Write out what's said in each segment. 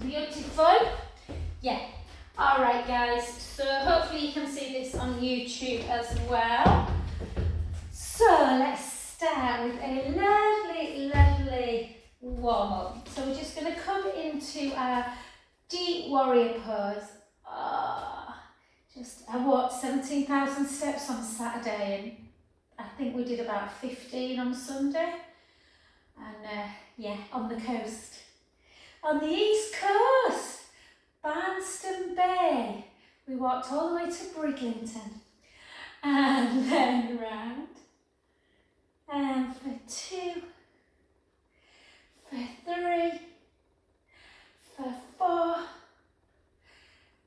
Beautiful. Yeah. All right, guys. So hopefully you can see this on YouTube as well. So let's start with a lovely warm-up. So we're just going to come into our deep warrior pose. I walked 17,000 steps on Saturday, and I think we did about 15 on Sunday. And yeah, on the coast. On the East Coast, Barnston Bay. We walked all the way to Bridlington. And then round. And for 2, for 3, for 4,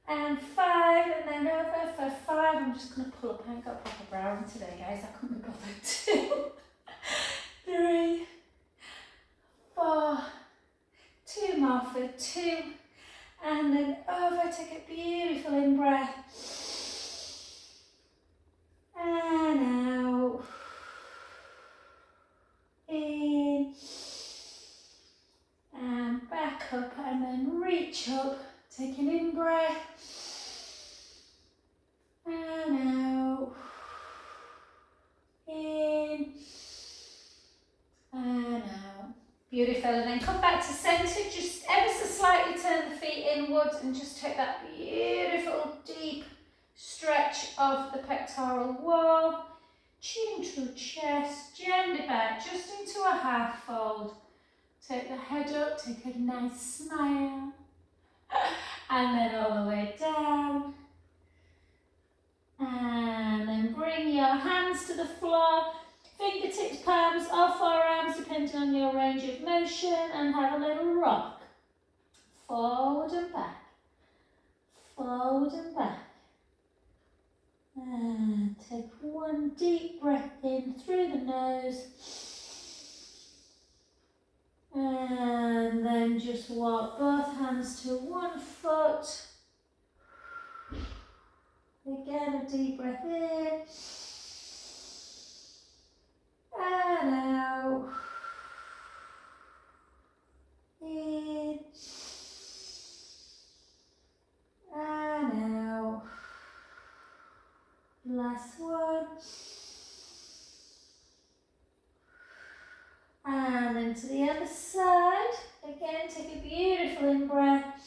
and 5, and then over for 5. I'm just going to pull up. I ain't got proper brow on today, guys. I couldn't be bothered. 2, 3, 4, 2 more for 2, and then over. Take a beautiful in breath. And out. In. And back up, and then reach up. Take an in breath. And out. In. And out. Beautiful. And then come back to centre. Just ever so slightly turn the feet inwards and just take that beautiful deep stretch of the pectoral wall. Chin to chest. Gently back just into a half fold. Take the head up. Take a nice smile. And then all the way down. And then bring your hands to the floor. Fingertips, palms, or forearms, depending on your range of motion, and have a little rock. Forward and back. Forward and back. And take one deep breath in through the nose. And then just walk both hands to one foot. Again, a deep breath in. And out. In. And out. Last one. And then to the other side. Again, take a beautiful in breath.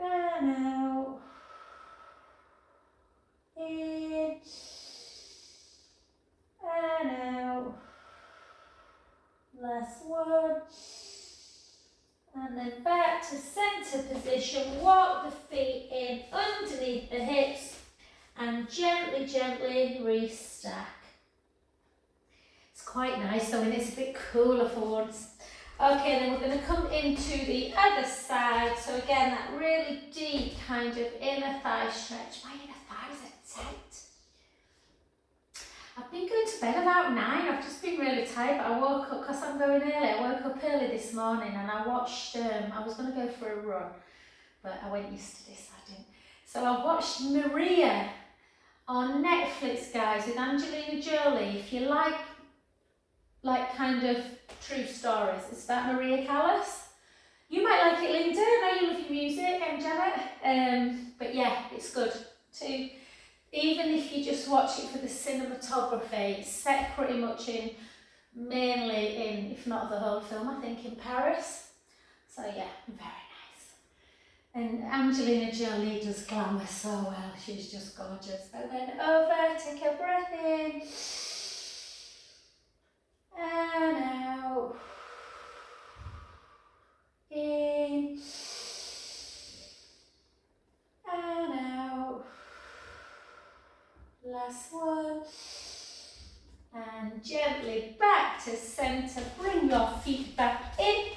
And out. In. And out. Last one. And then back to centre position. Walk the feet in underneath the hips and gently restack. It's quite nice though, and it's a bit cooler for once. Okay, then we're going to come into the other side. So again, that really deep kind of inner thigh stretch. My inner thighs are tight. I've been going to bed about 9. I've just been really tired, but I woke up, because I'm going early, I woke up early this morning and I watched, I was going to go for a run, but I went yesterday, so I didn't. So I watched Maria on Netflix, guys, with Angelina Jolie. If you like kind of true stories, it's about Maria Callas. You might like it, Linda. I know you love your music, and Janet. But yeah, it's good too. Even if you just watch it for the cinematography, it's set pretty much mainly in, if not the whole film, I think in Paris. So yeah, very nice. And Angelina Jolie does glamour so well, she's just gorgeous. And then over, take a breath in. And out. In. And out. Last one. And gently back to centre. Bring your feet back in.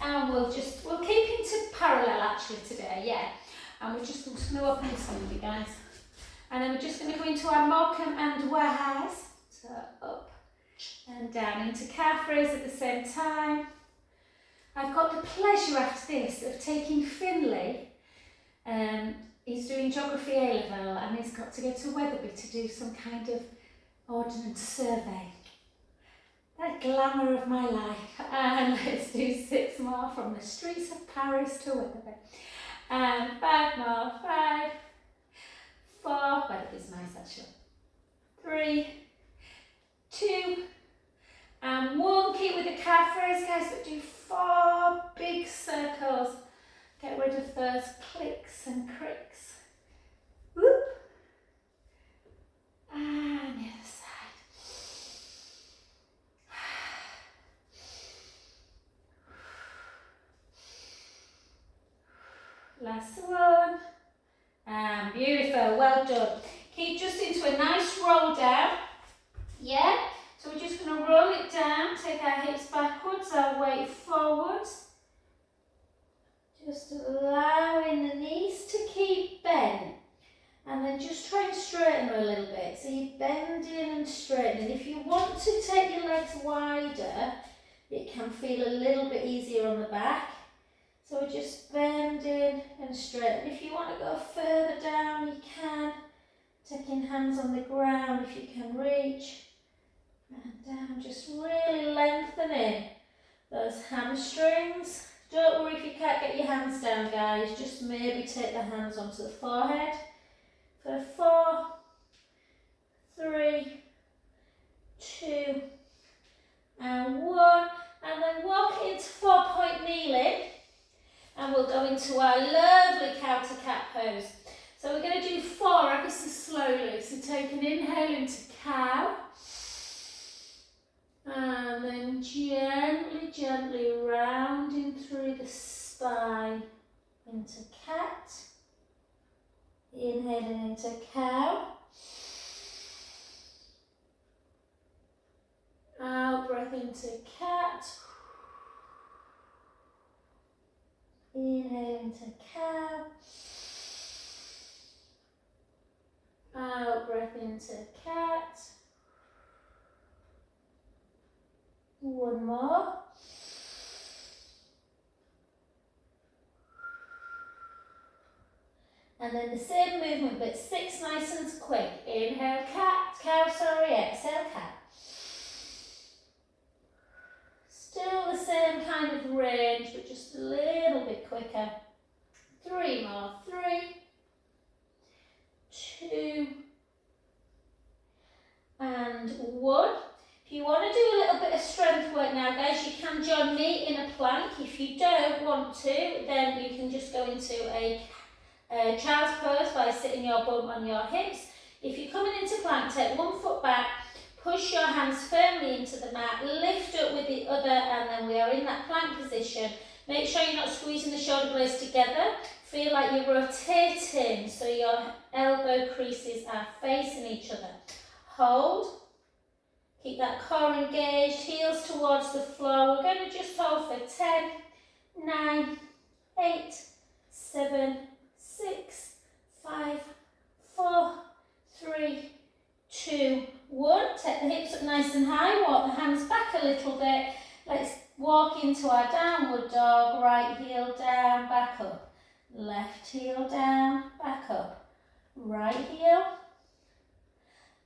And we'll keep into parallel actually today, yeah. And we're just going to open this movie, guys. And then we're just going to go into our Morecambe and Wise. So up and down into calf raise at the same time. I've got the pleasure after this of taking Finley. He's doing geography A-level and he's got to go to Wetherby to do some kind of ordnance survey. the glamour of my life. And let's do 6 more from the streets of Paris to Winnipeg. And 5 more. 5, 4, well, it is nice actually. 3, 2, and 1. Keep with the calf raise, guys, but do 4 big circles. Get rid of those clicks and cricks. Whoop. And the other side. Last one. And beautiful, well done. Keep just into a nice roll down. Yeah? So we're just going to roll it down, take our hips backwards, our weight forwards. Just allowing the knees to keep bent. And then just try and straighten them a little bit. So you're bending and straightening. If you want to take your legs wider, it can feel a little bit easier on the back. So we're just bending and straightening. If you want to go further down, you can. Taking hands on the ground if you can reach. And down, just really lengthening those hamstrings. Don't worry if you can't get your hands down, guys. Just maybe take the hands onto the forehead. For 4, 3, 2, and 1. And then walk into 4-point kneeling. And we'll go into our lovely cow to cat pose. So we're going to do 4 ever so slowly. So take an inhale into cow. And then gently, gently rounding through the spine into cat. Inhaling into cow. Out breath into cat. Inhale into cow. Out breath into cat. 1 more. And then the same movement, but 6 nice and quick. Inhale, exhale, cat. Still the same kind of range, but just a little bit quicker. 3 more. 3, 2, and 1. If you want to do a little bit of strength work now, guys, you can join me in a plank. If you don't want to, then you can just go into a child's pose by sitting your bum on your hips. If you're coming into plank, take 1 foot back, push your hands firmly into the mat, lift up with the other, and then we are in that plank position. Make sure you're not squeezing the shoulder blades together. Feel like you're rotating so your elbow creases are facing each other. Hold. Keep that core engaged, heels towards the floor. We're going to just hold for 10, 9, 8, 7, 6, 5, 4, 3, 2, 1. Take the hips up nice and high, walk the hands back a little bit. Let's walk into our downward dog. Right heel down, back up. Left heel down, back up. Right heel,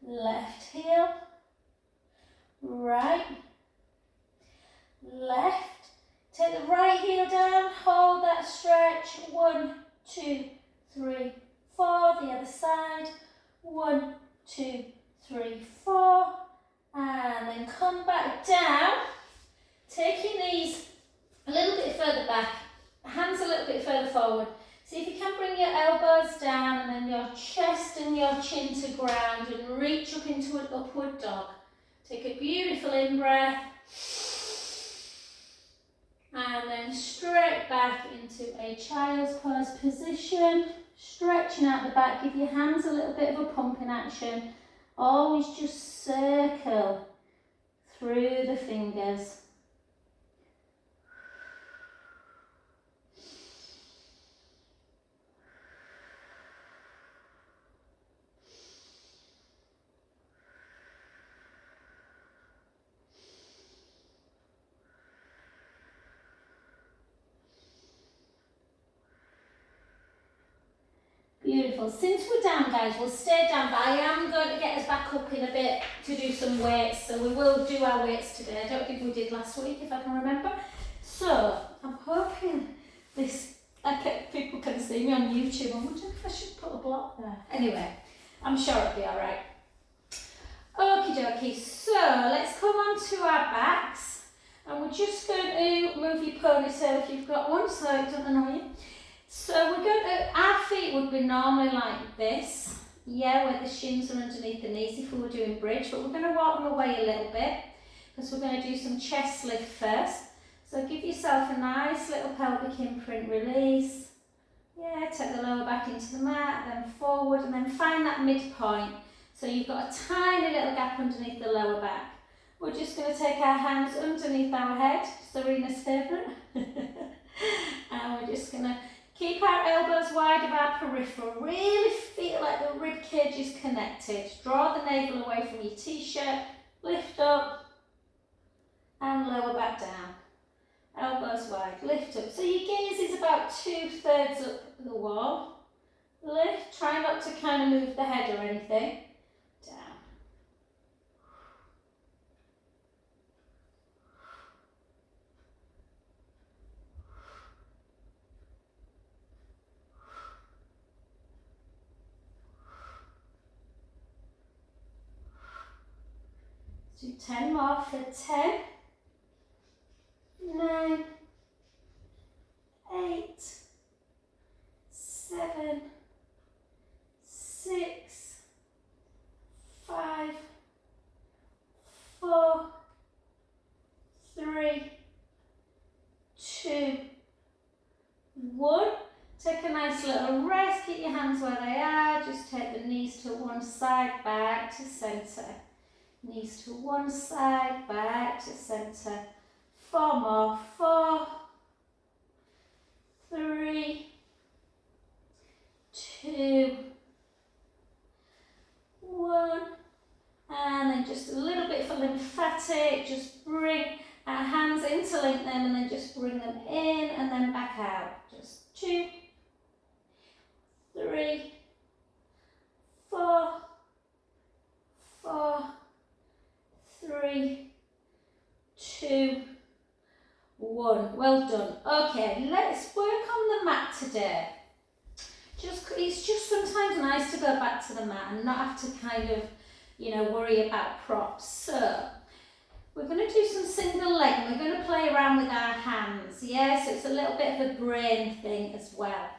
left heel, right, left. Take the right heel down, hold that stretch. 1, 2, 3, 4. The other side. 1, 2, 3, 4. And then come back down. Take your knees a little bit further back, hands a little bit further forward. See if you can bring your elbows down and then your chest and your chin to ground and reach up into an upward dog. Take a beautiful in-breath. And then straight back into a child's pose position. Stretching out the back, give your hands a little bit of a pumping action. Always just circle through the fingers. Beautiful. Since we're down, guys, we'll stay down, but I am going to get us back up in a bit to do some weights. So we will do our weights today. I don't think we did last week, if I can remember. So I'm hoping people can see me on YouTube. I'm wondering if I should put a block there. Anyway, I'm sure it'll be all right. Okie dokie. So let's come on to our backs, and we're just going to move your ponytail if you've got one, so it doesn't annoy you. So we're going to, our feet would be normally like this, yeah, where the shins are underneath the knees if we were doing bridge, but we're going to walk them away a little bit because we're going to do some chest lift first. So give yourself a nice little pelvic imprint release. Yeah, take the lower back into the mat, then forward, and then find that midpoint. So you've got a tiny little gap underneath the lower back. We're just going to take our hands underneath our head, Serena's favourite, and we're just going to keep our elbows wide of our peripheral. Really feel like the rib cage is connected. Draw the navel away from your t-shirt. Lift up and lower back down. Elbows wide. Lift up. So your gaze is about 2/3 up the wall. Lift. Try not to kind of move the head or anything. Down. Do 10 more for 10, 9, 8, 7, 6, 5, 4, 3, 2, 1. Take a nice little rest, keep your hands where they are, just take the knees to one side, back to centre. Knees to one side, back to centre. 4 more. 4, 3, 2, 1. And then just a little bit for lymphatic. Just bring our hands, interlink them, and then just bring them in and then back out. Just 2, 3, 4, 4, 3, 2, 1. Well done. Okay, let's work on the mat today. It's just sometimes nice to go back to the mat and not have to kind of, worry about props. So we're going to do some single leg and we're going to play around with our hands. Yeah, so it's a little bit of a brain thing as well.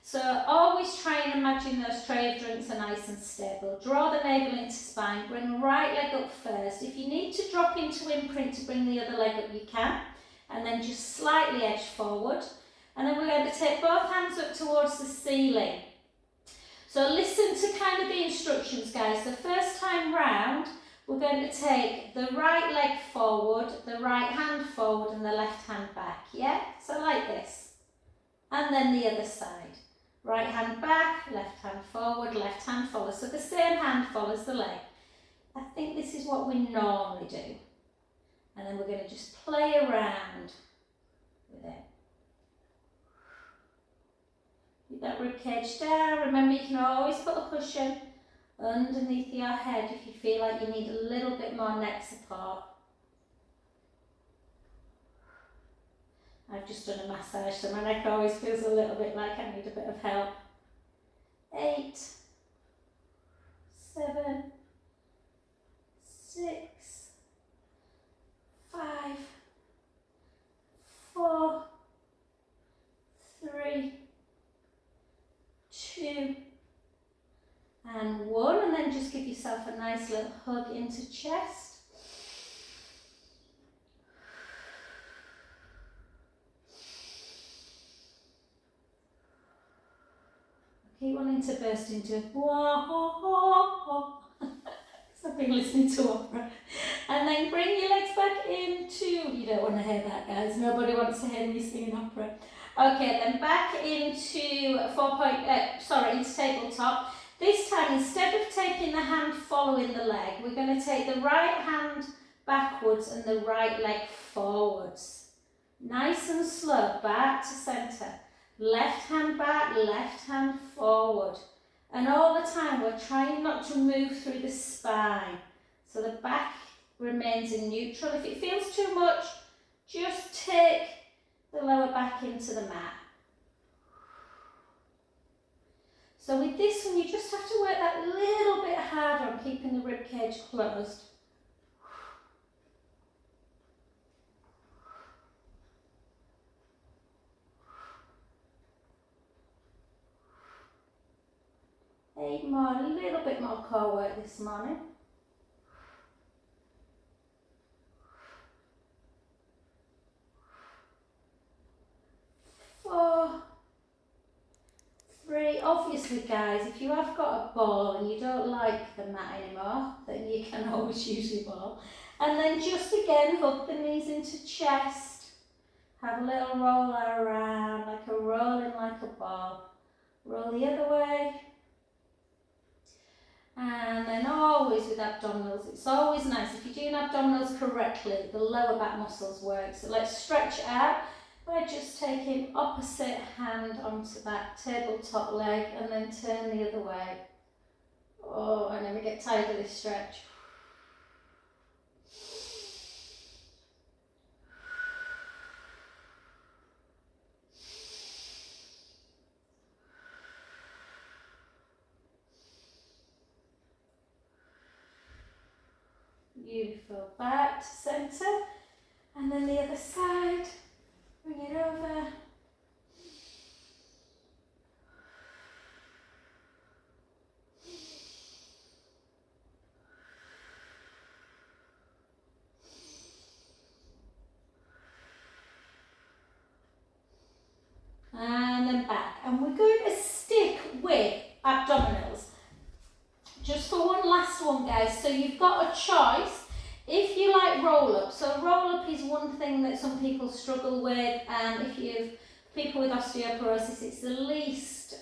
So always try and imagine those tray of drinks are nice and stable. Draw the navel into spine, bring the right leg up first. If you need to drop into imprint to bring the other leg up, you can. And then just slightly edge forward. And then we're going to take both hands up towards the ceiling. So listen to kind of the instructions, guys. The first time round, we're going to take the right leg forward, the right hand forward, and the left hand back. Yeah? So like this. And then the other side. Right hand back, left hand forward, left hand follows. So the same hand follows the leg. I think this is what we normally do. And then we're going to just play around with it. Keep that rib cage down. Remember, you can always put a cushion underneath your head if you feel like you need a little bit more neck support. I've just done a massage, so my neck always feels a little bit like I need a bit of help. 8, 7, 6, 5, 4, 3, 2, and 1. And then just give yourself a nice little hug into chest. Keep wanting to burst into whoa, because I've been listening to opera. And then bring your legs back into, you don't want to hear that, guys. Nobody wants to hear me singing opera. Okay, then back into into tabletop. This time, instead of taking the hand following the leg, we're going to take the right hand backwards and the right leg forwards. Nice and slow, back to centre. Left hand back, left hand forward. And all the time we're trying not to move through the spine. So the back remains in neutral. If it feels too much, just take the lower back into the mat. So with this one, you just have to work that little bit harder on keeping the rib cage closed. Eight more, a little bit more core work this morning. 4, 3. Obviously, guys, if you have got a ball and you don't like the mat anymore, then you can always use your ball. And then just again, hug the knees into chest. Have a little roll around, like a rolling like a ball. Roll the other way. And then always with abdominals, it's always nice, if you're doing abdominals correctly, the lower back muscles work. So let's stretch out by just taking opposite hand onto that tabletop leg and then turn the other way. Oh, I never get tired of this stretch. Beautiful. Back to centre, and then the other side. Bring it over. And then back. And we're going to stick with abdominals. Just for one last one, guys. So you've got a choice. If you like roll up, so roll up is one thing that some people struggle with, and if you've people with osteoporosis, it's the least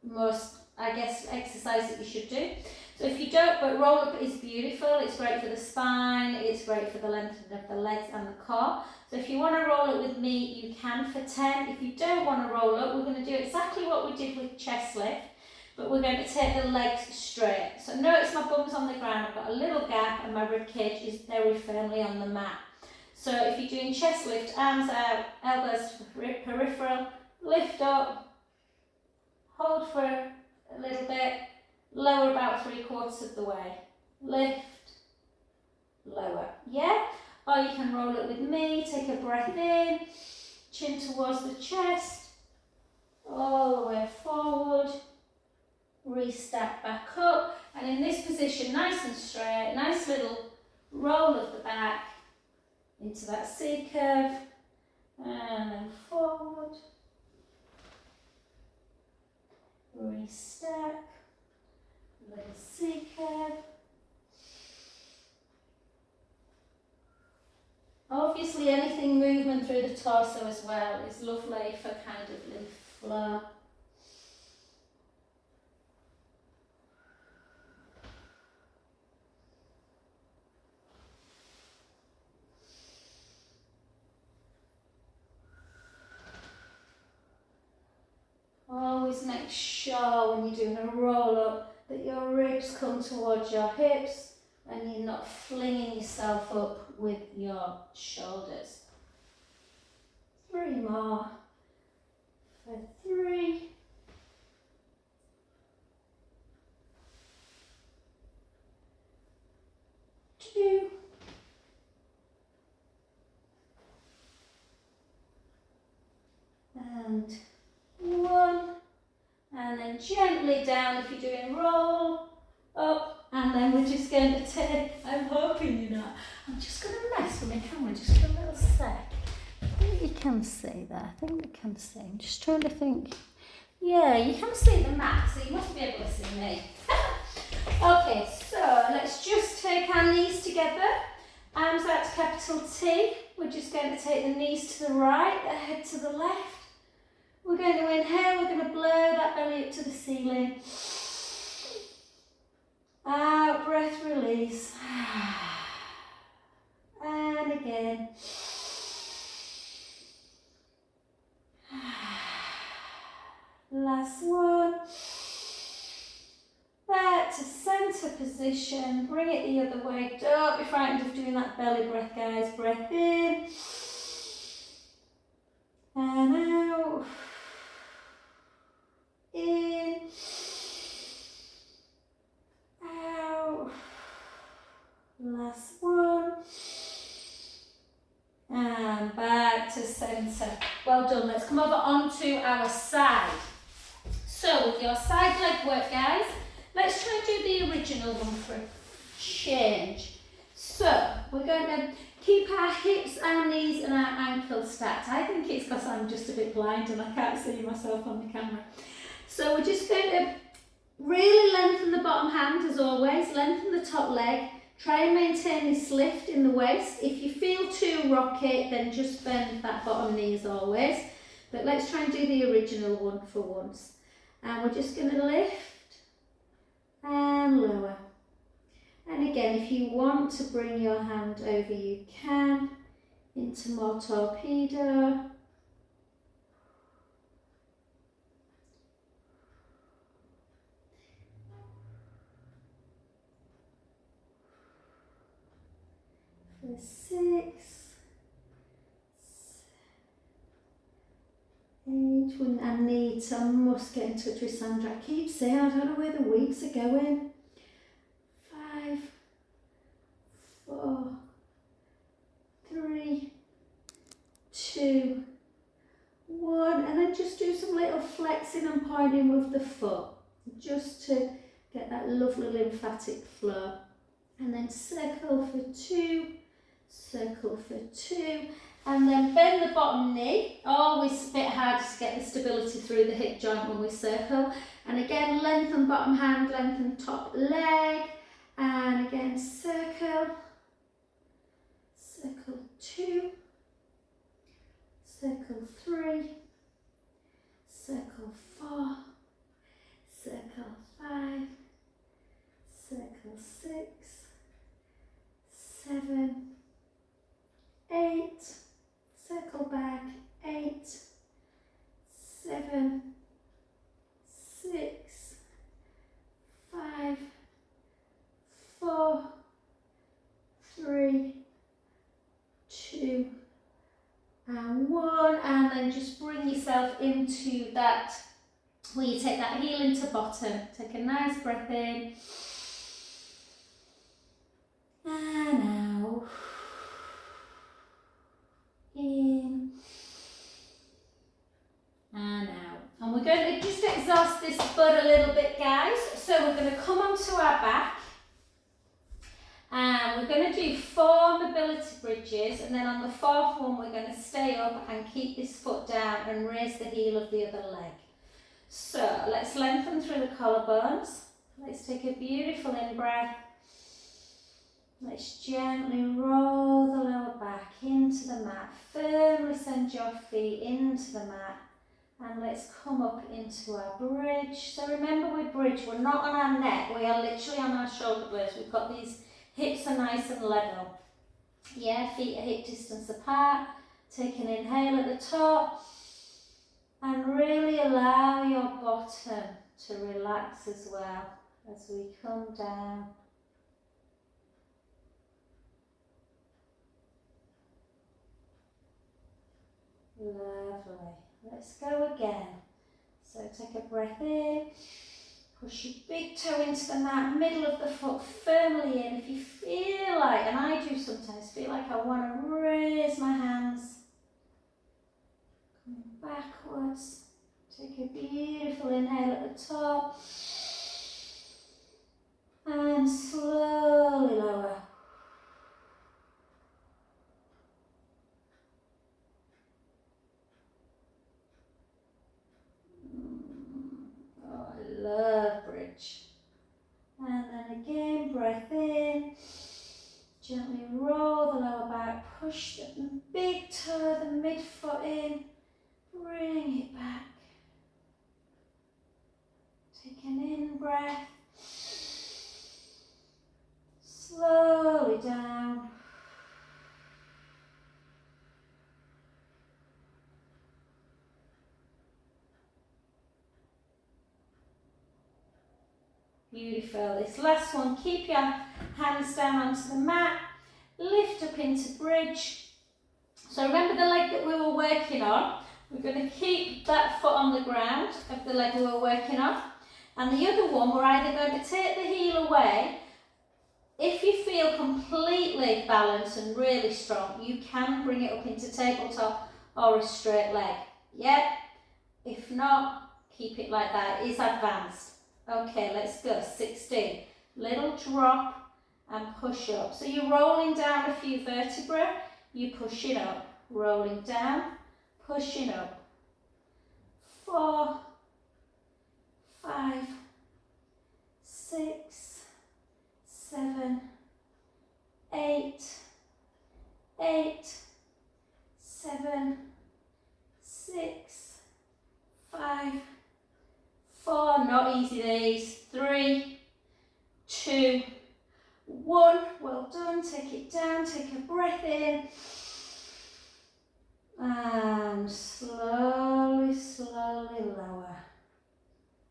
most, I guess, exercise that you should do. So if you don't, but roll up is beautiful. It's great for the spine. It's great for the length of the legs and the core. So if you want to roll it with me, you can for 10. If you don't want to roll up, we're going to do exactly what we did with chest lift. But we're going to take the legs straight. So notice my bum's on the ground, I've got a little gap and my rib cage is very firmly on the mat. So if you're doing chest lift, arms out, elbows to peripheral, lift up, hold for a little bit, lower about 3/4 of the way. Lift, lower, yeah? Or you can roll it with me, take a breath in, chin towards the chest, all the way forward. Restack back up, and in this position, nice and straight, nice little roll of the back into that C curve, and then forward, restack, little C curve. Obviously, anything movement through the torso as well is lovely for kind of lymph flow. Always make sure when you're doing a roll up that your ribs come towards your hips and you're not flinging yourself up with your shoulders. 3 more for 3. 2. And 1. And then gently down if you're doing roll, up, and then we're just going to take, I'm hoping you're not, I'm just going to mess with my camera just for a little sec. I think you can see that, I think you can see, I'm just trying to think, yeah, you can see the mat, so you must be able to see me. Okay, so let's just take our knees together, arms out to capital T, we're just going to take the knees to the right, the head to the left. We're going to inhale, we're going to blow that belly up to the ceiling. Out, breath release. And again. Last one. to position, bring it the other way. Don't be frightened of doing that belly breath, guys. Breath in and out. In, out. Last one. And back to centre. Well done. Let's come over onto our side. So with your side leg work, guys, let's try and do the original one for a change. So we're going to keep our hips, our knees and our ankles stacked. I think it's because I'm just a bit blind and I can't see myself on the camera. So we're just going to really lengthen the bottom hand as always, lengthen the top leg. Try and maintain this lift in the waist. If you feel too rocky, then just bend that bottom knee as always. But let's try and do the original one for once. And we're just going to lift and lower. And again, if you want to bring your hand over, you can, into more torpedo. For 6, 8, I must get in touch with Sandra. I keep saying I don't know where the weeks are going. 5, 4, 3, 2, 1, and then just do some little flexing and pointing with the foot, just to get that lovely lymphatic flow. And then circle for 2, circle for 2, and then bend the bottom knee. Always a bit hard to get the stability through the hip joint when we circle. And again, lengthen bottom hand, lengthen top leg, and again circle, circle 2, circle 3, circle 4, circle 5, circle 6, 7, 8, circle back, 8, 7, 6, 5, 4, 3, 2, and 1, and then just bring yourself into that, where you take that heel into bottom. Take a nice breath in, and out, in, and out. And we're going to just exhaust this butt a little bit, guys. So we're going to come onto our back. And we're going to do 4 mobility bridges, and then on the 4th one we're going to stay up and keep this foot down and raise the heel of the other leg. So let's lengthen through the collarbones. Let's take a beautiful in-breath. Let's gently roll the lower back into the mat. Firmly send your feet into the mat. And let's come up into our bridge. So remember, with bridge, we're not on our neck, we are literally on our shoulder blades. We've got these hips are nice and level. Yeah, feet are hip distance apart. Take an inhale at the top. And really allow your bottom to relax as well as we come down. Lovely. Let's go again. So take a breath in. Push your big toe into the mat, middle of the foot firmly in. If you feel like, and I do sometimes feel like I want to raise my hands. Coming backwards. Take a beautiful inhale at the top. And slowly lower. Oh, I love bridge. And then again, breath in. Gently roll the lower back. Push the big toe, the midfoot in. Bring it back. Take an in breath. Slow Beautiful. This last one, keep your hands down onto the mat, lift up into bridge. So remember the leg that we were working on. We're going to keep that foot on the ground of the leg we were working on. And the other one, we're either going to take the heel away. If you feel completely balanced and really strong, you can bring it up into tabletop or a straight leg. Yeah? If not, keep it like that. It is advanced. Okay, let's go. 16. Little drop and push up. So you're rolling down a few vertebrae, you push it up. Rolling down, pushing up. 4, 5, 6, 7, 8, 8, 7, 6, 5, 4, not easy these, 3, 2, 1, well done, take it down, take a breath in, and slowly, slowly lower.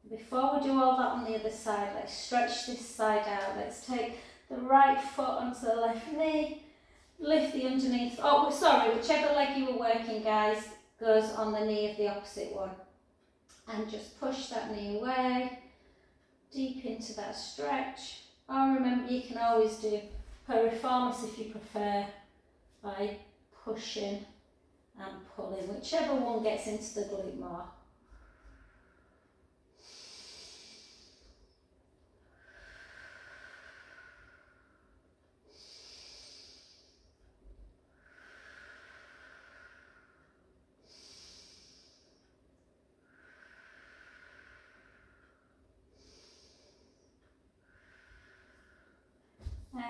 Before we do all that on the other side, let's stretch this side out. Let's take the right foot onto the left knee, lift the underneath, oh sorry, whichever leg you were working, guys, goes on the knee of the opposite one. And just push that knee away, deep into that stretch. Oh, remember you can always do piriformis if you prefer, by pushing and pulling, whichever one gets into the glute more.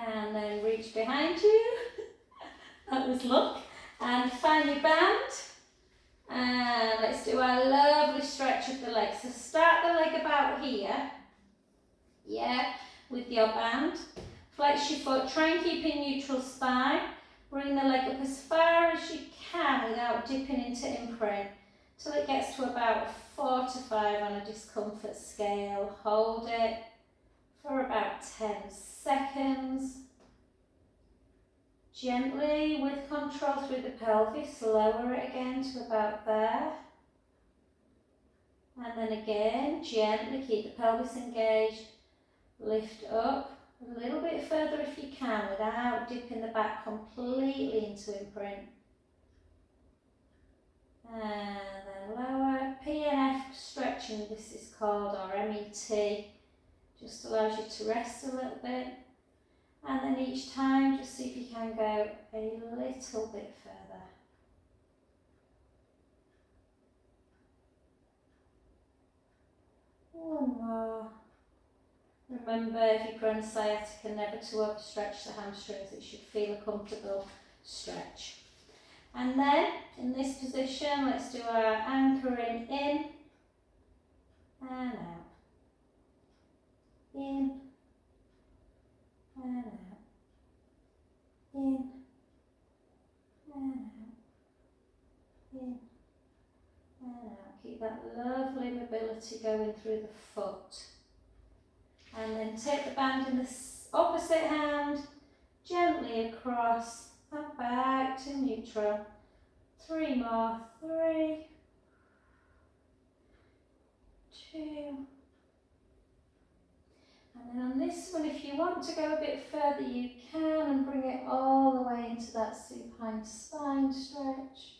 And then reach behind you. That was luck. And find your band. And let's do our lovely stretch of the leg. So start the leg about here. Yeah, with your band. Flex your foot. Try and keep in neutral spine. Bring the leg up as far as you can without dipping into imprint. Till it gets to about 4 to 5 on a discomfort scale. Hold it for about 10 seconds. Gently, with control through the pelvis, lower it again to about there. And then again, gently keep the pelvis engaged. Lift up a little bit further if you can without dipping the back completely into imprint. And then lower. PNF stretching, this is called, or MET. Just allows you to rest a little bit. And then each time, just see if you can go a little bit further. One more. Remember, if you're prone to sciatica, never to overstretch the hamstrings. It should feel a comfortable stretch. And then, in this position, let's do our anchoring in and out. In and out. In and out. In and out. Keep that lovely mobility going through the foot. And then take the band in the opposite hand, gently across and back to neutral. 3 more. 3, 2. And then on this one, if you want to go a bit further, you can, and bring it all the way into that supine spine stretch.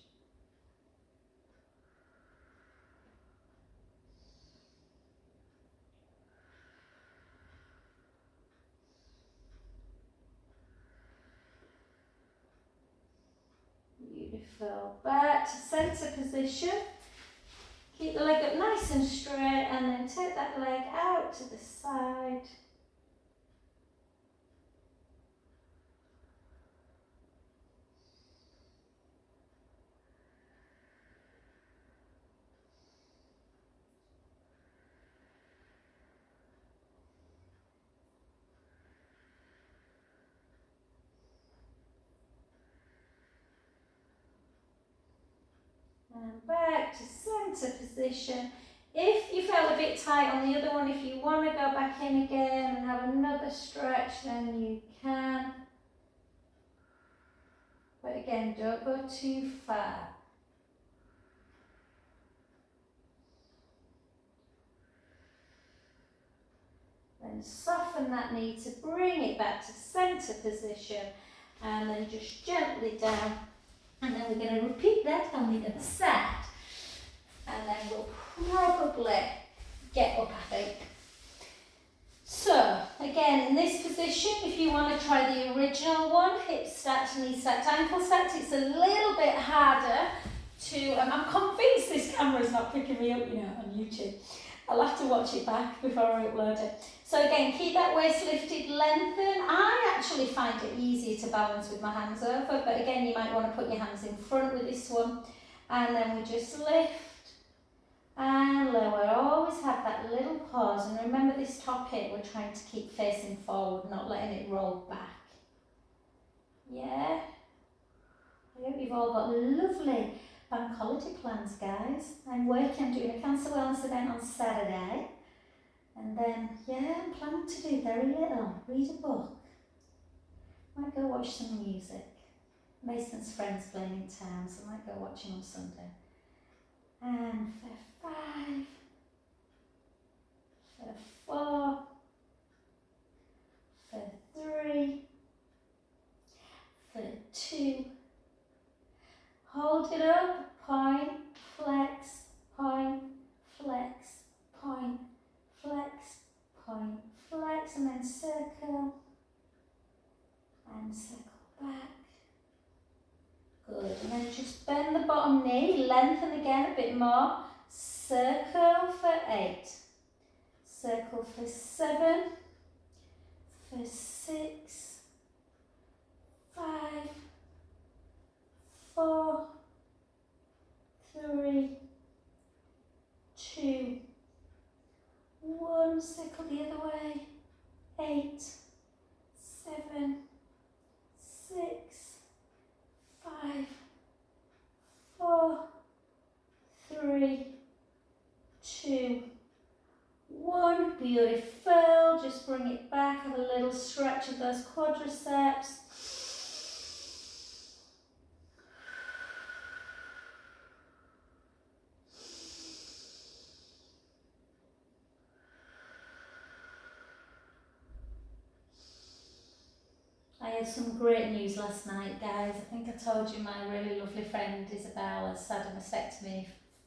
Beautiful. Back to centre position. Keep the leg up nice and straight, and then take that leg out to the side. And back to centre position. If you felt a bit tight on the other one, if you want to go back in again and have another stretch, then you can. But again, don't go too far. Then soften that knee to bring it back to centre position, and then just gently down. And then we're going to repeat that on the other side. And then we'll probably get up, I think. So, again, in this position, if you want to try the original one, hip stacked, knee stacked, ankle stacked, it's a little bit harder to, I'm convinced this camera is not picking me up, on YouTube. I'll have to watch it back before I upload it. So again, keep that waist lifted, lengthen. I actually find it easier to balance with my hands over, but again, you might want to put your hands in front with this one. And then we just lift and lower. Always have that little pause. And remember this top hip, we're trying to keep facing forward, not letting it roll back. Yeah? I hope you've all got lovely bank holiday plans, guys. I'm doing a cancer wellness event on Saturday. And then, yeah, I'm planning to do very little. Read a book. Might go watch some music. Mason's friends playing in town, so I might go watch him on Sunday. And for 5, for 4, for 3, for 2. Hold it up, point, flex, point, flex, point, flex, point, flex, and then circle, and circle back. Good, and then just bend the bottom knee, lengthen again a bit more. Circle for 8, circle for 7, for 6, 5, 4, 3, 2, 1, circle the other way. 8, 7, 6, 5, 4, 3, 2, 1. Beautiful. Just bring it back. Have a little stretch of those quadriceps. I had some great news last night, guys. I think I told you my really lovely friend Isabel has had a mastectomy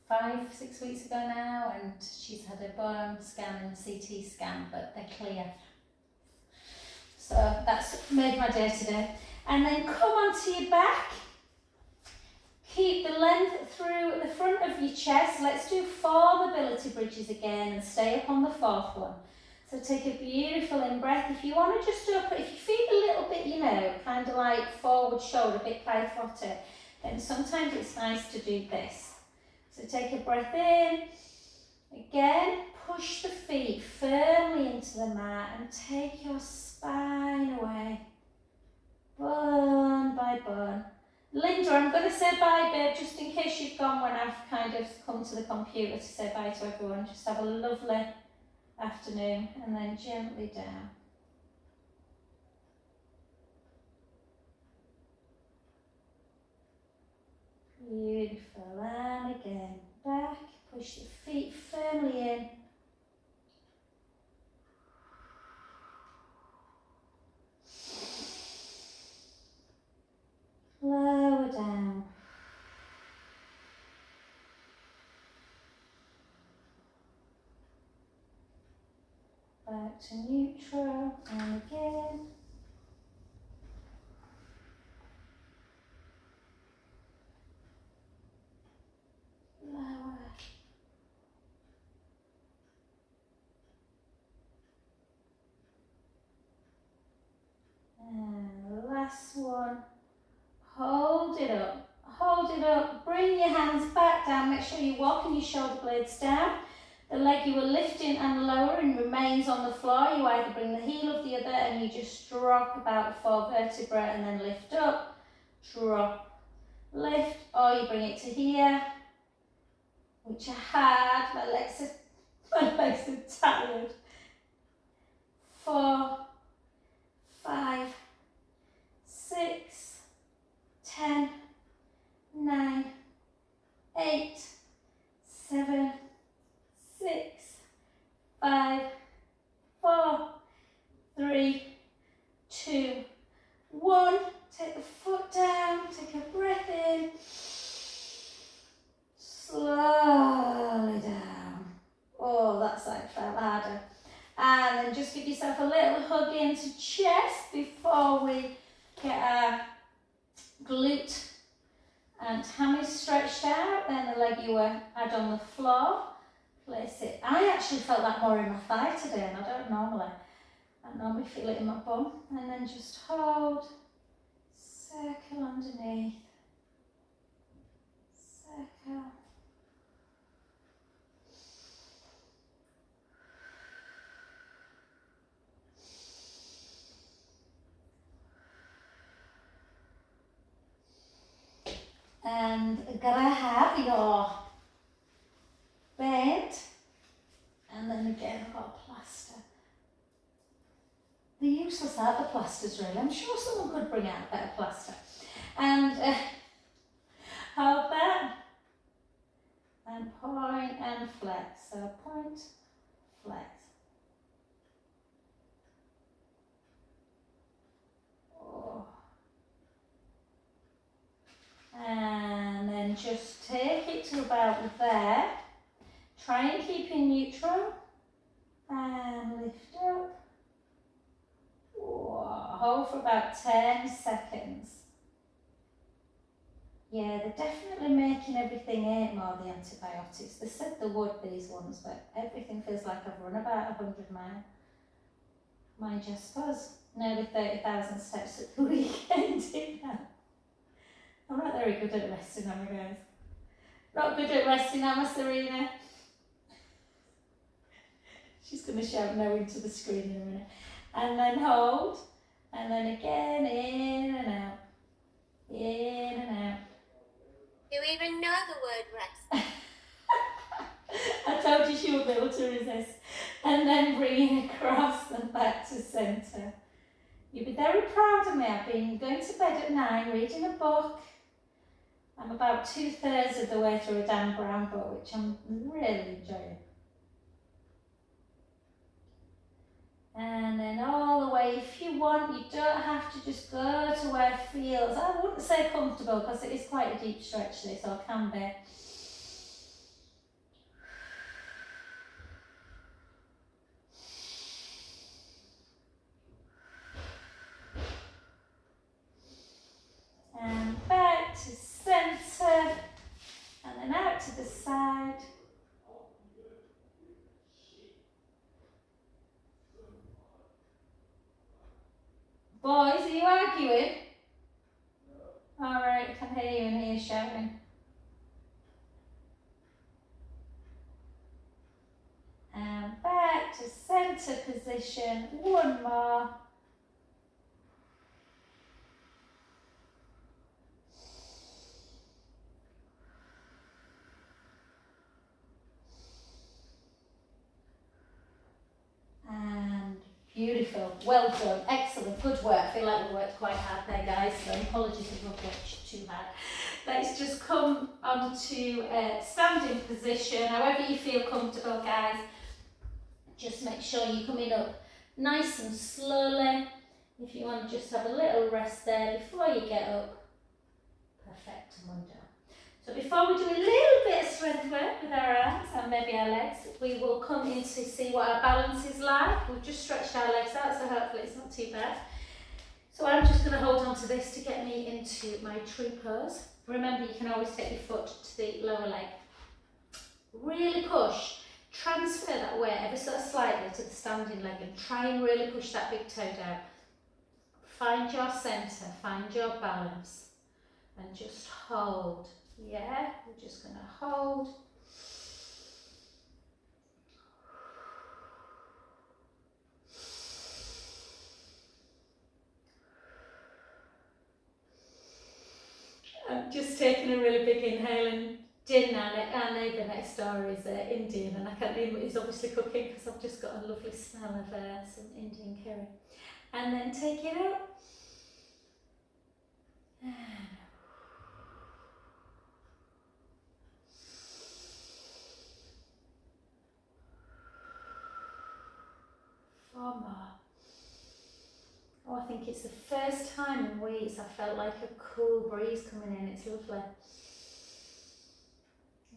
5-6 weeks ago now, and she's had a bone scan and CT scan, but they're clear. So that's made my day today. And then come onto your back. Keep the length through the front of your chest. Let's do 4 mobility bridges again and stay up on the 4th one. So take a beautiful in-breath. If you want to just do if you feel a little bit, kind of like forward shoulder, a bit pie-footed, then sometimes it's nice to do this. So take a breath in. Again, push the feet firmly into the mat and take your spine away. Bone by bone. Linda, I'm going to say bye, babe, just in case you've gone when I've kind of come to the computer to say bye to everyone. Just have a lovely afternoon, and then gently down. Beautiful, and again, back, push the feet firmly in. Lower down. Back to neutral, and again. Lower. And last one. Hold it up. Hold it up. Bring your hands back down. Make sure you're walking your shoulder blades down. The leg you were lifting and lowering remains on the floor. You either bring the heel of the other and you just drop about 4 vertebrae and then lift up, drop, lift, or you bring it to here which are hard. My legs are tired. 4, 5, 6, 10, 9, 8, 7, 6, 5, 4, 3, 2, 1. Take the foot down, take a breath in. Slowly down. Oh, that side felt harder. And then just give yourself a little hug into chest before we get our glute and hammies stretched out. Then the leg you had on the floor, place it. I actually felt that more in my thigh today, and I don't normally. I normally feel it in my bum. And then just hold, circle underneath, circle. And grab your bed, and then again I've got a plaster. They're useless, aren't the plasters really? I'm sure someone could bring out a better plaster. And hold that, and point and flex. So point, flex. Oh. And then just take it to about there. Try and keep in neutral. And lift up. Whoa. Hold for about 10 seconds. Yeah, they're definitely making everything hurt more, the antibiotics. They said they would, these ones, but everything feels like I've run about 100 miles. Mind you, I suppose nearly 30,000 steps at the weekend. I'm not very good at resting, am I, guys? Not good at resting, am I, Serena? She's going to shout no into the screen in a minute. And then hold. And then again, in and out. In and out. You even know the word rest. I told you she would be able to resist. And then bring it across and back to centre. You'll be very proud of me. I've been going to bed at 9, reading a book. I'm about 2/3 of the way through a Dan Brown book, which I'm really enjoying. And then all the way, if you want, you don't have to just go to where it feels. I wouldn't say comfortable because it is quite a deep stretch this, or can be. And back to centre, and then out to the side. Boys, are you arguing? Alright, I can hear you in here shouting. And back to centre position, one more. And beautiful, well done, excellent, good work. I feel like we worked quite hard there, guys, so apologies if I've worked too hard. Let's just come onto a standing position, however you feel comfortable, guys. Just make sure you're coming up nice and slowly. If you want to just have a little rest there before you get up. Perfect, and well done. So before we do a little bit of strength work with our arms and maybe our legs, we will come in to see what our balance is like. We've just stretched our legs out, so hopefully it's not too bad. So I'm just going to hold on to this to get me into my tree pose. Remember, you can always take your foot to the lower leg. Really push. Transfer that weight ever so slightly to the standing leg and try and really push that big toe down. Find your centre, find your balance, and just hold. Yeah, we're just going to hold. I'm just taking a really big inhale and dinner. Our neighbour next door is Indian, and I can't name he's obviously cooking because I've just got a lovely smell of some Indian curry. And then take it up. Four more. Oh, I think it's the first time in weeks I felt like a cool breeze coming in. It's lovely.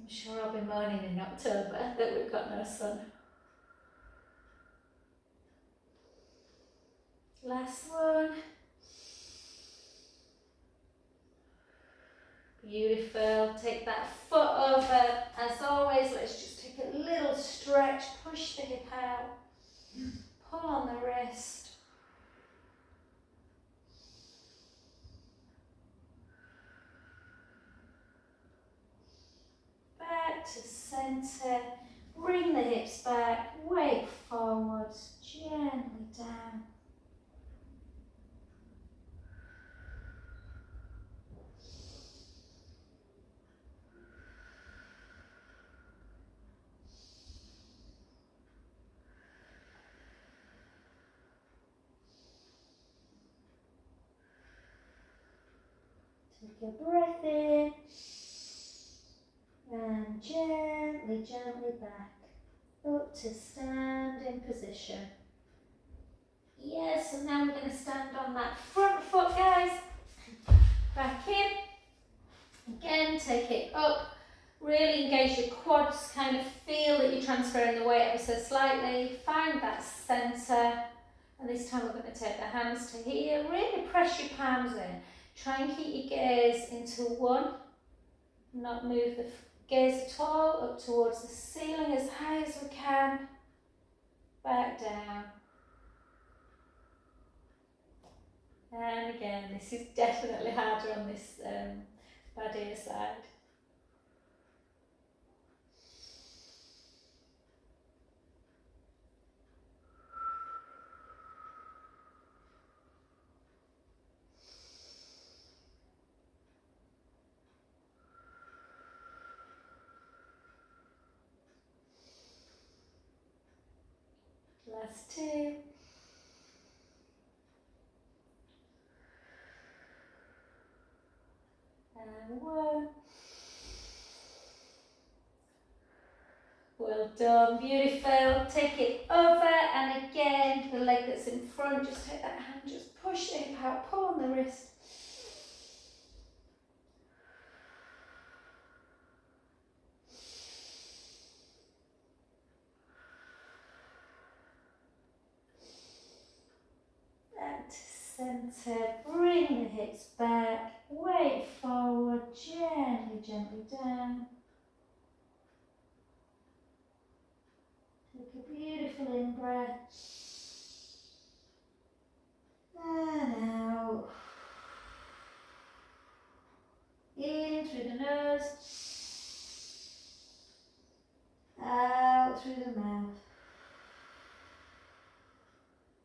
I'm sure I'll be moaning in October that we've got no sun. Last one. Beautiful. Take that foot over. As always, let's just take a little stretch. Push the hip out. Pull on the wrist. Back to centre. Bring the hips back. Weight forwards. Gently down. Take a breath in and gently, gently back up to standing position. Yes, and now we're going to stand on that front foot, guys. Back in. Again, take it up. Really engage your quads, kind of feel that you're transferring the weight ever so slightly. Find that centre. And this time we're going to take the hands to here. Really press your palms in. Try and keep your gaze into one. Not move the gaze at all. Up towards the ceiling as high as we can. Back down. And again, this is definitely harder on this bad ear side. Last two. And one. Well done, beautiful. Take it over, and again, the leg that's in front, just take that hand, just push the hip out, pull on the wrist. And to centre, bring the hips back, weight forward, gently, gently down. Take a beautiful in-breath. And out. In through the nose. Out through the mouth.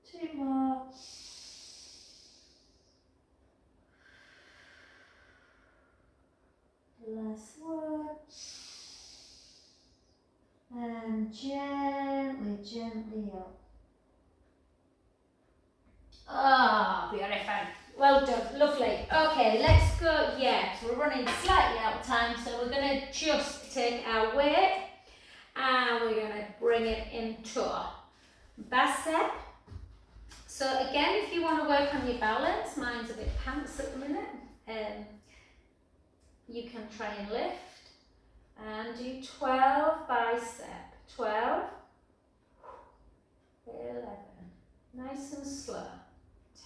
Two more. Last one. And gently, gently up. Ah, beautiful. Well done, lovely. Okay, let's go. Yeah, so we're running slightly out of time, so we're going to just take our weight and we're going to bring it into a bicep. So again, if you want to work on your balance, mine's a bit pants at the minute, you can try and lift and do 12 bicep. 12, 11, nice and slow.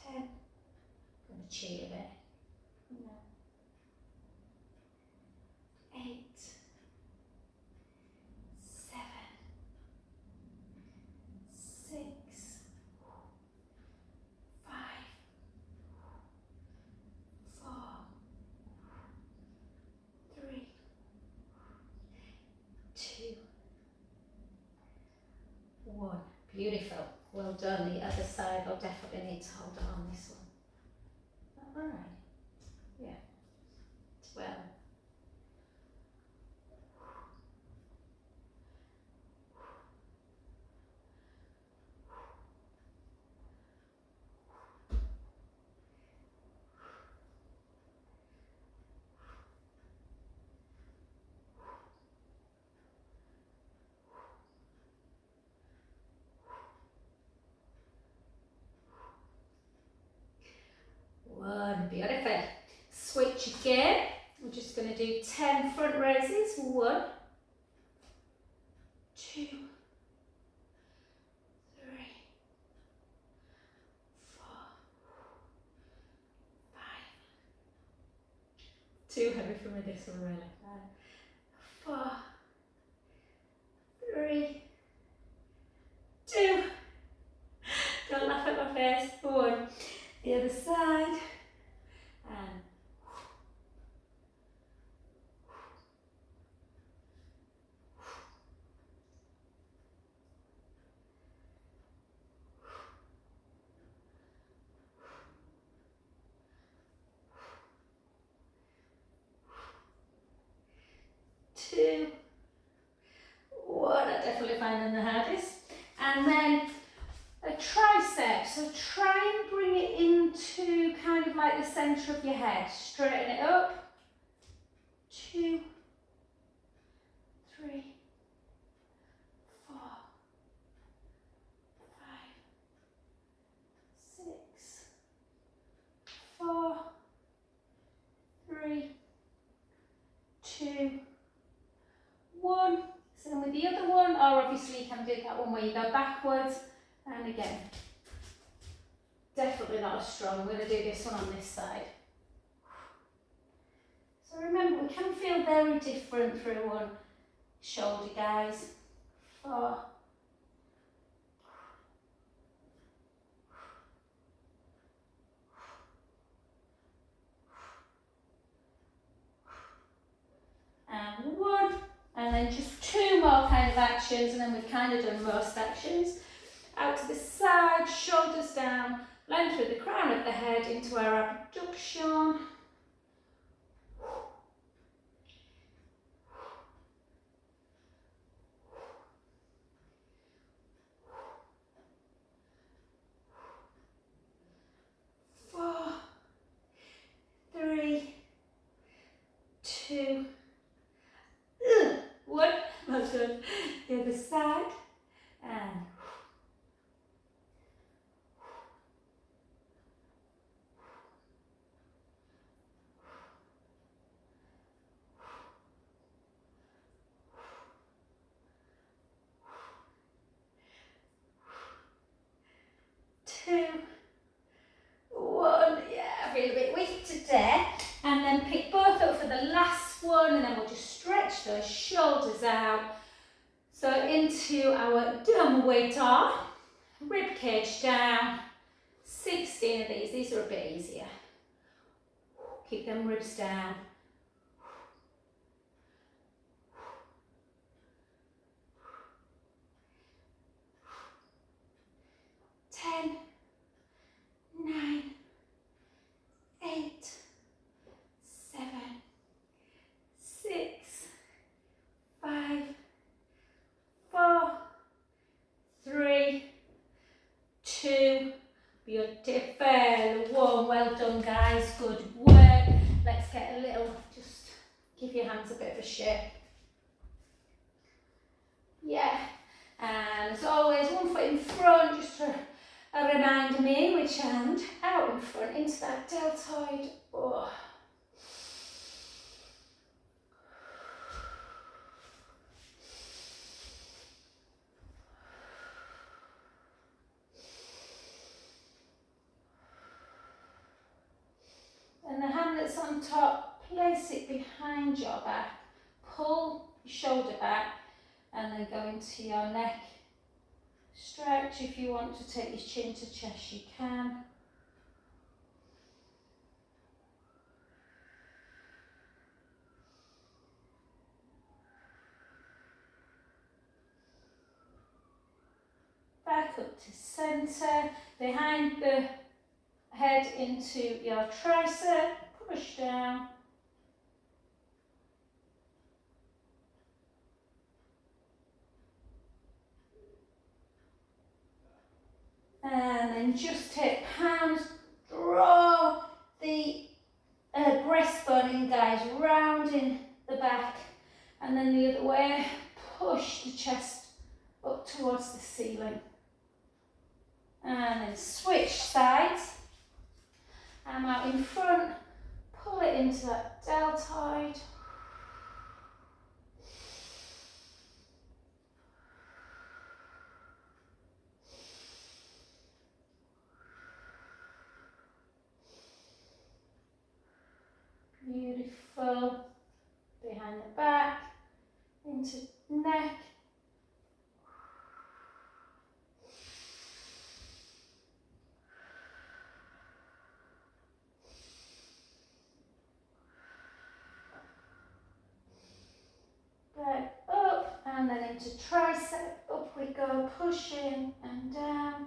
10, I'm going to cheat a bit. 8, 7, 6, 5, 4, 3, 2, 1. Beautiful. Well done. The other side, I'll definitely need to hold on this one. Alright. Yeah. 12. 1, beautiful. Switch again. We're just going to do 10 front raises. 1, 2, 3, 4, 5. Too heavy for me this one really. 4, 3, 2. Don't laugh at my face. 1. The other side. And 2, 1. I definitely find them the hardest. And then a tricep. So try and bring it into kind of like the centre of your head. Straighten it up. 2, 3, 4, 5, 6, 4, 3, 2, 1. Same with the other one, or obviously you can do that one where you go backwards, and again, definitely not as strong. I'm going to do this one on this side. So remember, we can feel very different through one shoulder, guys. 4, 1, and then just 2 more kind of actions, and then we've kind of done most actions. Out to the side, shoulders down, land through the crown of the head into our abduction. Four, 3, 2, 1. Well done. The other side. And 2, 1. Yeah, I feel a bit weak today. And then pick both up for the last one, and then we'll just stretch those shoulders out. So into our dumb weight arm, rib cage down. 16 of these. These are a bit easier. Keep them ribs down. 10, 9, 8, 7, 6, 5, 4, 3, 2. Beautiful. 1. Well done, guys. Good work. Let's get a little, just give your hands a bit of a shake. Yeah. And as always, 1 foot in front, just to remind me which hand. Out in front, into that deltoid. Oh. And the hand that's on top, place it behind your back. Pull your shoulder back and then go into your neck. Stretch. If you want to take your chin to chest, you can. Back up to centre. Behind the head into your tricep. Push down. And then just take palms, draw the breastbone in, guys, rounding the back, and then the other way, push the chest up towards the ceiling. And then switch sides, Arm out in front, pull it into that deltoid. Beautiful. Behind the back, into neck. Back up and then into tricep. Up we go, pushing and down.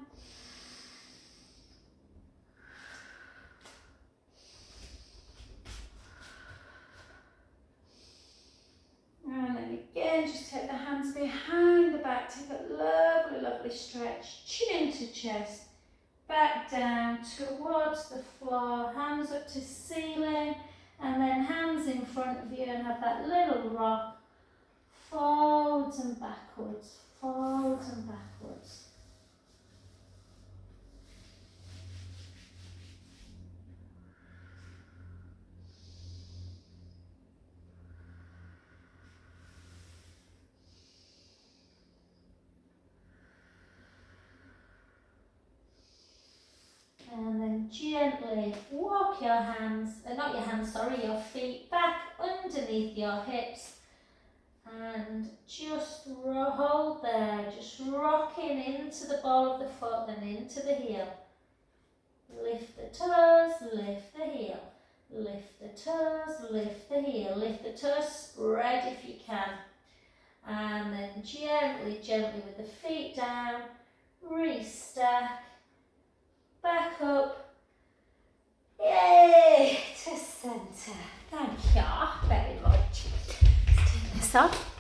And then again, just take the hands behind the back, take a lovely, lovely stretch, chin into chest, back down towards the floor, hands up to ceiling, and then hands in front of you and have that little rock, forwards and backwards, forwards and backwards. And then gently walk your hands, not your hands, sorry, your feet back underneath your hips and just hold there, just rocking into the ball of the foot and into the heel. Lift the toes, lift the heel. Lift the toes, lift the heel. Lift the toes, spread if you can. And then gently, gently with the feet down, restack. Back up, yay, to centre. Thank you very much. Let's turn this off.